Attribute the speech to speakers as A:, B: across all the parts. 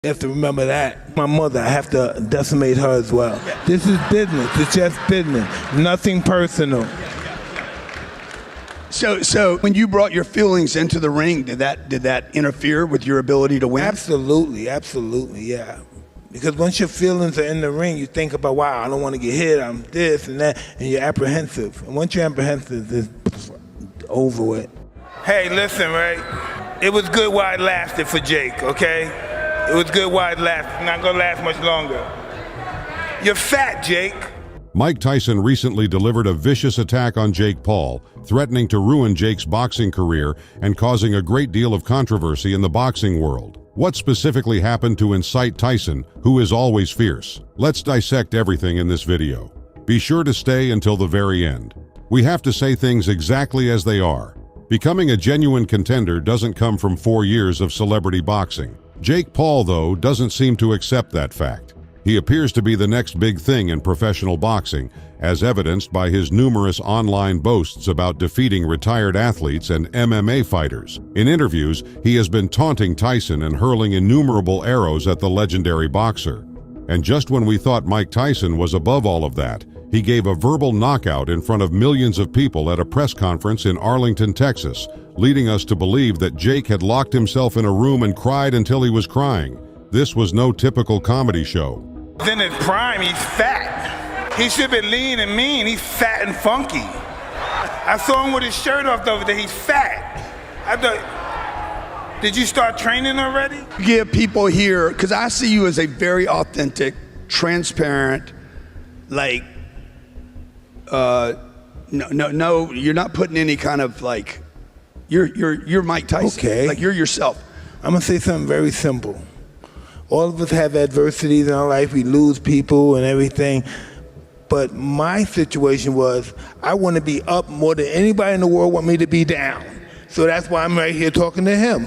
A: You have to remember that. My mother, I have to decimate her as well. This is business. It's just business. Nothing personal.
B: So when you brought your feelings into the ring, did that interfere with your ability to win?
A: Absolutely, yeah. Because once your feelings are in the ring, you think about, wow, I don't want to get hit, I'm this and that, and you're apprehensive. And once you're apprehensive, it's over with. Hey, listen, right? It was good while it lasted for Jake, okay? It was good while it lasted. Not gonna last much longer. You're fat, Jake.
C: Mike Tyson recently delivered a vicious attack on Jake Paul, threatening to ruin Jake's boxing career and causing a great deal of controversy in the boxing world. What specifically happened to incite Tyson, who is always fierce? Let's dissect everything in this video. Be sure to stay until the very end. We have to say things exactly as they are. Becoming a genuine contender doesn't come from 4 years of celebrity boxing. Jake Paul, though, doesn't seem to accept that fact. He appears to be the next big thing in professional boxing, as evidenced by his numerous online boasts about defeating retired athletes and MMA fighters. In interviews, he has been taunting Tyson and hurling innumerable arrows at the legendary boxer. And just when we thought Mike Tyson was above all of that, he gave a verbal knockout in front of millions of people at a press conference in Arlington, Texas, leading us to believe that Jake had locked himself in a room and cried until he was crying. This was no typical comedy show.
A: In his prime, he's fat. He should be lean and mean. He's fat and funky. I saw him with his shirt off over there. He's fat. I thought, did you start training already?
B: Give people here, because I see you as a very authentic, transparent, like, no, you're not putting any kind of like, you're Mike Tyson.
A: Okay.
B: Like you're yourself.
A: I'm gonna say something very simple. All of us have adversities in our life. We lose people and everything. But my situation was, I want to be up more than anybody in the world want me to be down. So that's why I'm right here talking to him.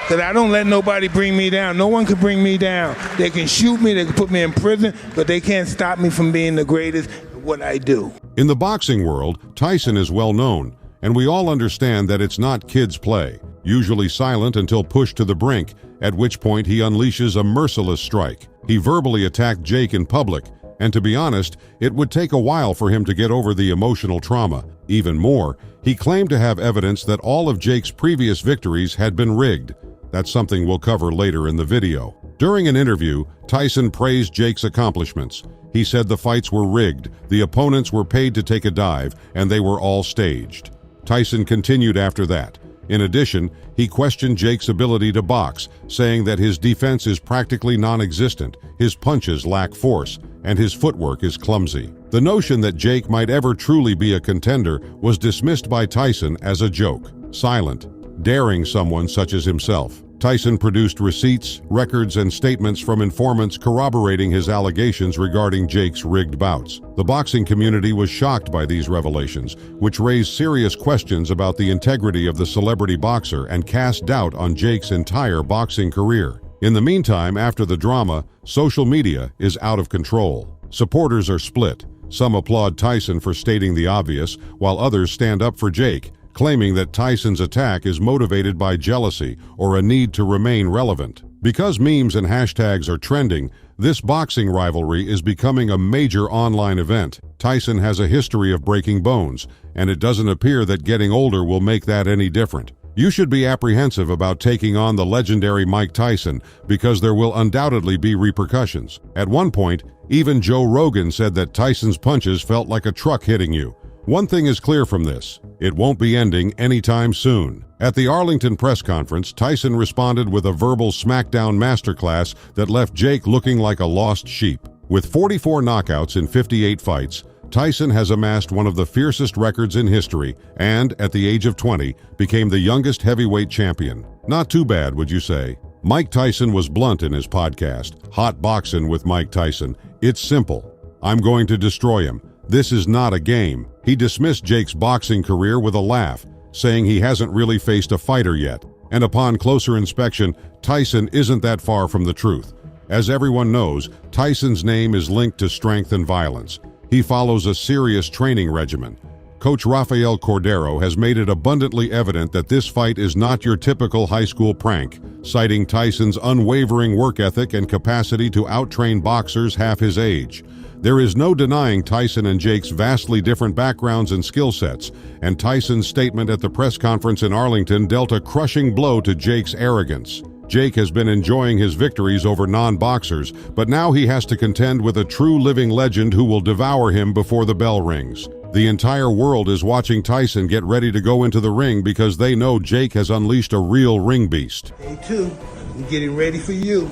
A: Because I don't let nobody bring me down. No one can bring me down. They can shoot me, they can put me in prison, but they can't stop me from being the greatest at what I do.
C: In the boxing world, Tyson is well known, and we all understand that it's not kids' play, usually silent until pushed to the brink, at which point he unleashes a merciless strike. He verbally attacked Jake in public, and to be honest, it would take a while for him to get over the emotional trauma. Even more, he claimed to have evidence that all of Jake's previous victories had been rigged. That's something we'll cover later in the video. During an interview, Tyson praised Jake's accomplishments. He said the fights were rigged, the opponents were paid to take a dive, and they were all staged. Tyson continued after that. In addition, he questioned Jake's ability to box, saying that his defense is practically non-existent, his punches lack force, and his footwork is clumsy. The notion that Jake might ever truly be a contender was dismissed by Tyson as a joke, silent, daring someone such as himself. Tyson produced receipts, records, and statements from informants corroborating his allegations regarding Jake's rigged bouts. The boxing community was shocked by these revelations, which raised serious questions about the integrity of the celebrity boxer and cast doubt on Jake's entire boxing career. In the meantime, after the drama, social media is out of control. Supporters are split. Some applaud Tyson for stating the obvious, while others stand up for Jake, claiming that Tyson's attack is motivated by jealousy or a need to remain relevant. Because memes and hashtags are trending, this boxing rivalry is becoming a major online event. Tyson has a history of breaking bones, and it doesn't appear that getting older will make that any different. You should be apprehensive about taking on the legendary Mike Tyson because there will undoubtedly be repercussions. At one point, even Joe Rogan said that Tyson's punches felt like a truck hitting you. One thing is clear from this: it won't be ending anytime soon. At the Arlington press conference, Tyson responded with a verbal smackdown masterclass that left Jake looking like a lost sheep. With 44 knockouts in 58 fights, Tyson has amassed one of the fiercest records in history and, at the age of 20, became the youngest heavyweight champion. Not too bad, would you say? Mike Tyson was blunt in his podcast, Hot Boxin' with Mike Tyson. It's simple. I'm going to destroy him. This is not a game. He dismissed Jake's boxing career with a laugh, saying he hasn't really faced a fighter yet. And upon closer inspection, Tyson isn't that far from the truth. As everyone knows, Tyson's name is linked to strength and violence. He follows a serious training regimen. Coach Rafael Cordero has made it abundantly evident that this fight is not your typical high school prank, citing Tyson's unwavering work ethic and capacity to outtrain boxers half his age. There is no denying Tyson and Jake's vastly different backgrounds and skill sets, and Tyson's statement at the press conference in Arlington dealt a crushing blow to Jake's arrogance. Jake has been enjoying his victories over non-boxers, but now he has to contend with a true living legend who will devour him before the bell rings. The entire world is watching Tyson get ready to go into the ring because they know Jake has unleashed a real ring beast.
A: Day two, I'm getting ready for you.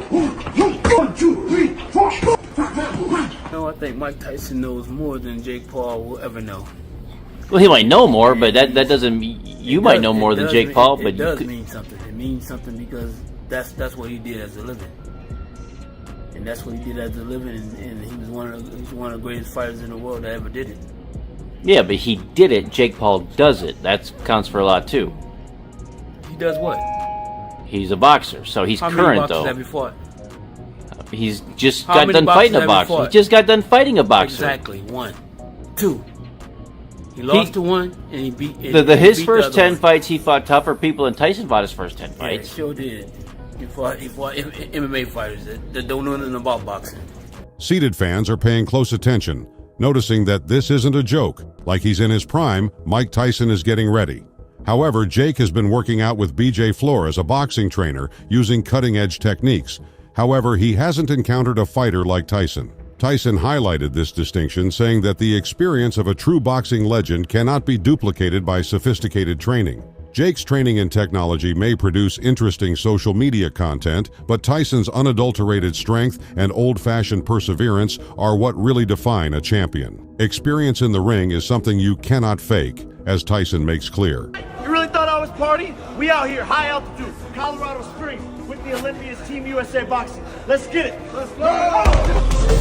D: 1, 2, 3, 4. No, I think Mike Tyson knows more than Jake Paul will ever know.
E: Well, he might know more, but that doesn't mean you might know more than Jake Paul. But
D: it does mean something. It means something because that's what he did as a living, and that's what he did as a living. And he was one of the greatest fighters in the world that ever did it.
E: Yeah, but he did it. Jake Paul does it. That counts for a lot too.
D: He does what?
E: He's a boxer, so he's
D: How
E: current
D: many boxers
E: though.
D: have you fought?
E: He's just
D: How
E: got
D: many
E: done fighting a
D: boxers have you
E: boxer. He
D: fought?
E: just got done fighting a boxer.
D: Exactly. 1, 2. He lost to one, and he beat.
E: His first
D: the
E: 10
D: one.
E: fights, he fought tougher people than Tyson fought his first 10
D: Yeah, he
E: fights.
D: sure did. He fought MMA fighters that don't know nothing about boxing.
C: Seated fans are paying close attention, noticing that this isn't a joke. Like he's in his prime, Mike Tyson is getting ready. However, Jake has been working out with BJ Flores, a boxing trainer, using cutting-edge techniques. However, he hasn't encountered a fighter like Tyson. Tyson highlighted this distinction, saying that the experience of a true boxing legend cannot be duplicated by sophisticated training. Jake's training and technology may produce interesting social media content, but Tyson's unadulterated strength and old-fashioned perseverance are what really define a champion. Experience in the ring is something you cannot fake, as Tyson makes clear.
F: You really thought I was partying? We out here, high altitude, Colorado Springs, with the Olympians Team USA Boxing. Let's get it. Let's go.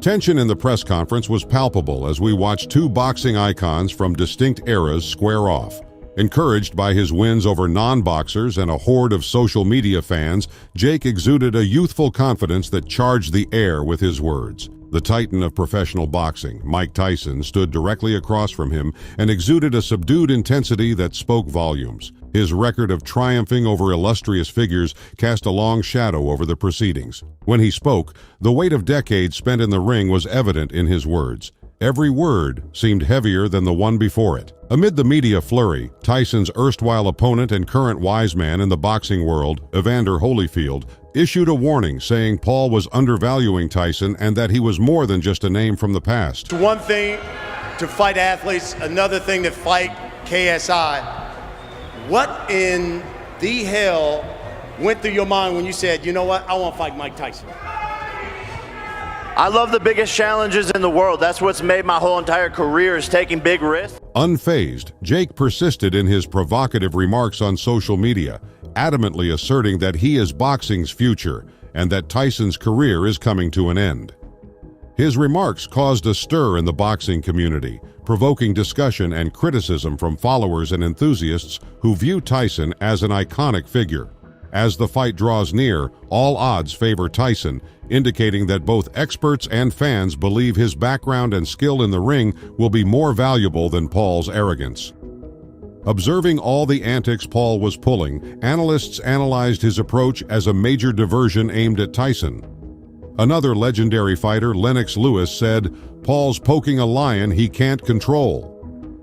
C: Tension in the press conference was palpable as we watched two boxing icons from distinct eras square off. Encouraged by his wins over non-boxers and a horde of social media fans, Jake exuded a youthful confidence that charged the air with his words. The titan of professional boxing, Mike Tyson, stood directly across from him and exuded a subdued intensity that spoke volumes. His record of triumphing over illustrious figures cast a long shadow over the proceedings. When he spoke, the weight of decades spent in the ring was evident in his words. Every word seemed heavier than the one before it. Amid the media flurry, Tyson's erstwhile opponent and current wise man in the boxing world, Evander Holyfield, issued a warning saying Paul was undervaluing Tyson and that he was more than just a name from the past.
G: It's one thing to fight athletes, another thing to fight KSI. What in the hell went through your mind when you said, you know what, I want to fight Mike Tyson?
F: I love the biggest challenges in the world. That's what's made my whole entire career, is taking big risks.
C: Unfazed, Jake persisted in his provocative remarks on social media, adamantly asserting that he is boxing's future and that Tyson's career is coming to an end. His remarks caused a stir in the boxing community, provoking discussion and criticism from followers and enthusiasts who view Tyson as an iconic figure. As the fight draws near, all odds favor Tyson, indicating that both experts and fans believe his background and skill in the ring will be more valuable than Paul's arrogance. Observing all the antics Paul was pulling, analysts analyzed his approach as a major diversion aimed at Tyson. Another legendary fighter, Lennox Lewis, said, "Paul's poking a lion he can't control."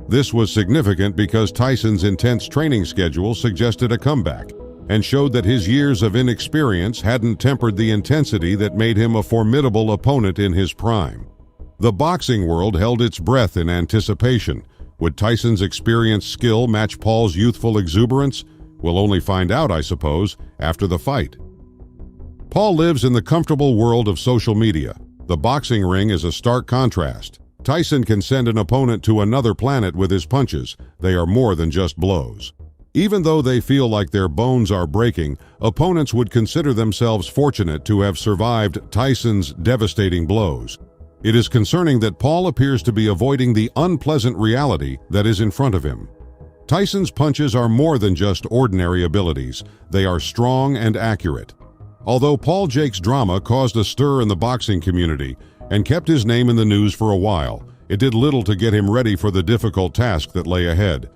C: This was significant because Tyson's intense training schedule suggested a comeback and showed that his years of inexperience hadn't tempered the intensity that made him a formidable opponent in his prime. The boxing world held its breath in anticipation. Would Tyson's experienced skill match Paul's youthful exuberance? We'll only find out, I suppose, after the fight. Paul lives in the comfortable world of social media. The boxing ring is a stark contrast. Tyson can send an opponent to another planet with his punches. They are more than just blows. Even though they feel like their bones are breaking, opponents would consider themselves fortunate to have survived Tyson's devastating blows. It is concerning that Paul appears to be avoiding the unpleasant reality that is in front of him. Tyson's punches are more than just ordinary abilities. They are strong and accurate. Although Paul Jake's drama caused a stir in the boxing community and kept his name in the news for a while, it did little to get him ready for the difficult task that lay ahead.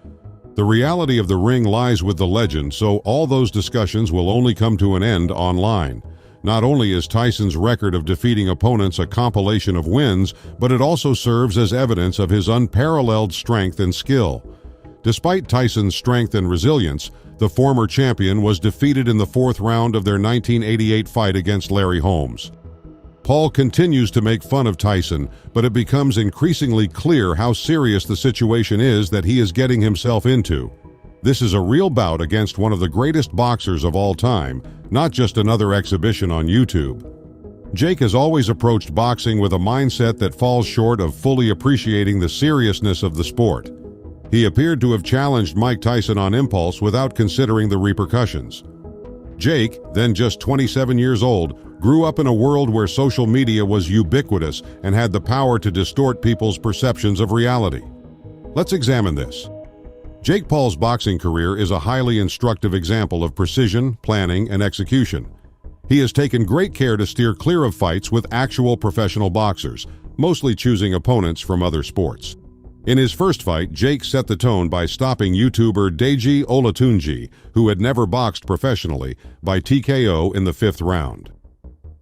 C: The reality of the ring lies with the legend, so all those discussions will only come to an end online. Not only is Tyson's record of defeating opponents a compilation of wins, but it also serves as evidence of his unparalleled strength and skill. Despite Tyson's strength and resilience, the former champion was defeated in the 4th round of their 1988 fight against Larry Holmes. Paul continues to make fun of Tyson, but it becomes increasingly clear how serious the situation is that he is getting himself into. This is a real bout against one of the greatest boxers of all time, not just another exhibition on YouTube. Jake has always approached boxing with a mindset that falls short of fully appreciating the seriousness of the sport. He appeared to have challenged Mike Tyson on impulse without considering the repercussions. Jake, then just 27 years old, grew up in a world where social media was ubiquitous and had the power to distort people's perceptions of reality. Let's examine this. Jake Paul's boxing career is a highly instructive example of precision, planning, and execution. He has taken great care to steer clear of fights with actual professional boxers, mostly choosing opponents from other sports. In his first fight, Jake set the tone by stopping YouTuber Deji Olatunji, who had never boxed professionally, by TKO in the 5th round.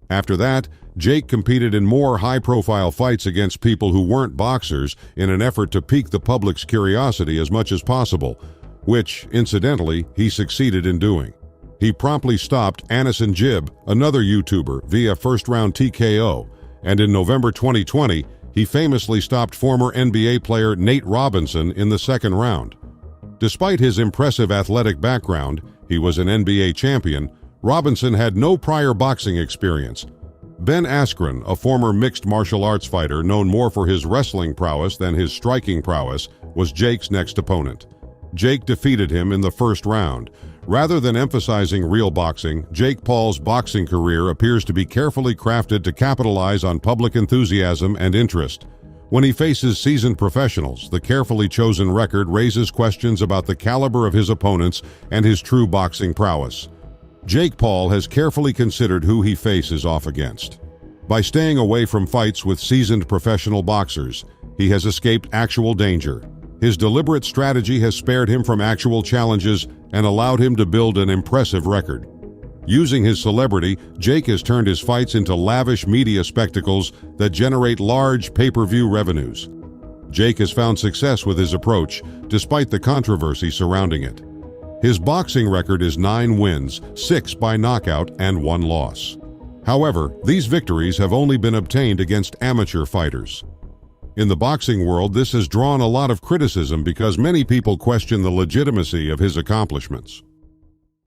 C: After that, Jake competed in more high-profile fights against people who weren't boxers in an effort to pique the public's curiosity as much as possible, which, incidentally, he succeeded in doing. He promptly stopped Anderson Jib, another YouTuber, via first-round TKO, and in November 2020, he famously stopped former NBA player Nate Robinson in the 2nd round. Despite his impressive athletic background, he was an NBA champion, Robinson had no prior boxing experience. Ben Askren, a former mixed martial arts fighter known more for his wrestling prowess than his striking prowess, was Jake's next opponent. Jake defeated him in the 1st round. Rather than emphasizing real boxing, Jake Paul's boxing career appears to be carefully crafted to capitalize on public enthusiasm and interest. When he faces seasoned professionals, the carefully chosen record raises questions about the caliber of his opponents and his true boxing prowess. Jake Paul has carefully considered who he faces off against. By staying away from fights with seasoned professional boxers, he has escaped actual danger. His deliberate strategy has spared him from actual challenges and allowed him to build an impressive record. Using his celebrity, Jake has turned his fights into lavish media spectacles that generate large pay-per-view revenues. Jake has found success with his approach, despite the controversy surrounding it. His boxing record is 9 wins, 6 by knockout, and 1 loss. However, these victories have only been obtained against amateur fighters. In the boxing world, this has drawn a lot of criticism because many people question the legitimacy of his accomplishments.